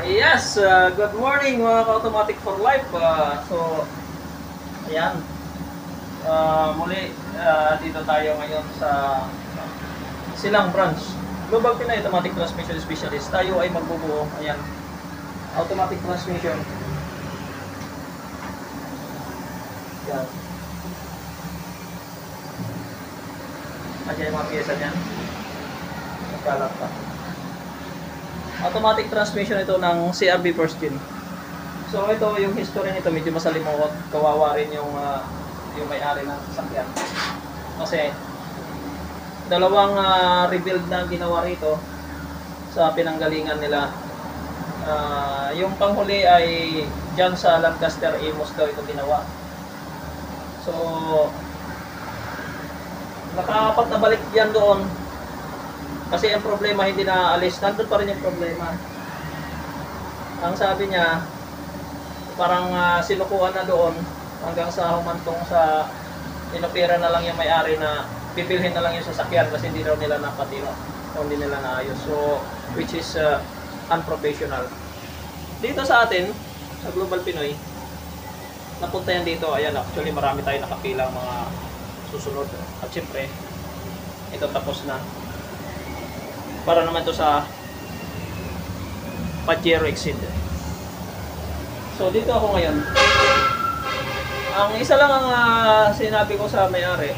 Yes, good morning mga ka-automatic for life. Ayan. Muli, dito tayo ngayon sa Silang Branch. Global Pinay Automatic Transmission Specialist. Tayo ay magbubuo. Ayan. Automatic transmission. Ayan. Ayan yung mga pyesa niyan. Nagkalat pa. Automatic transmission ito ng CRV first gen. So ito yung history nito, medyo masalimuot, kawawa rin yung may-ari ng sasakyan. Kasi dalawang rebuild na ginawa rito sa pinanggalingan nila. Yung panghuli ay dyan sa Lancaster Amos daw ito ginawa. So nakaapat na balik yan doon. Kasi ang problema hindi na alis, nandun pa rin yung problema. Ang sabi niya, parang sinukuhan na doon hanggang sa humantong sa inopera na lang yung may-ari na pipilhin na lang yung sasakyan kasi hindi daw nila napatino o hindi nila naayos. So, which is unprofessional. Dito sa atin, sa Global Pinoy, napunta yan dito. Ayan, actually marami tayo nakapilang mga susunod. At syempre, ito tapos na. Para naman to sa Pajero Exceed. So dito ako ngayon. Ang isa lang ang sinabi ko sa may-ari.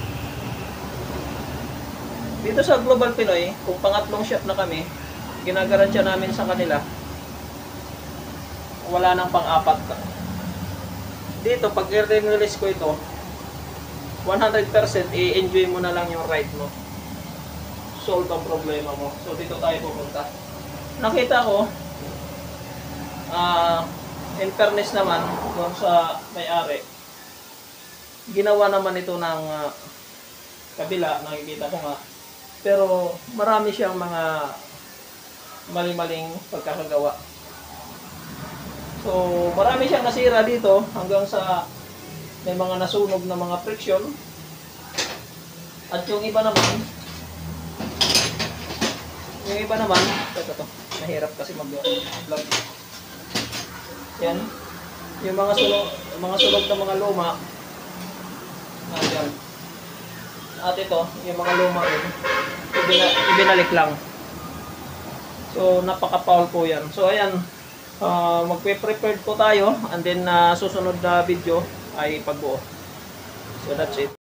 Dito sa Global Pinoy, kung pangatlong shop na kami, ginagaransya namin sa kanila. Wala nang pang-apat. Dito pag i-release ko ito, 100% i-enjoy mo na lang yung ride mo. Solve ang problema mo. So dito tayo pupunta. Nakita ko in fairness naman doon sa may-ari, ginawa naman ito ng kabila, nakikita ko nga, pero marami siyang mga mali-maling pagkakagawa. So marami siyang nasira dito hanggang sa may mga nasunog na mga friction. At yung iba naman, ito, mahirap kasi mag-vlog. Yan. Yung mga sunog na mga luma. Ayan. At ito, yung mga luma rin. Ibinalik lang. So, napaka-foul po yan. So, ayan. Magpe-prepared po tayo. And then, susunod na video ay pagbuo. So, that's it.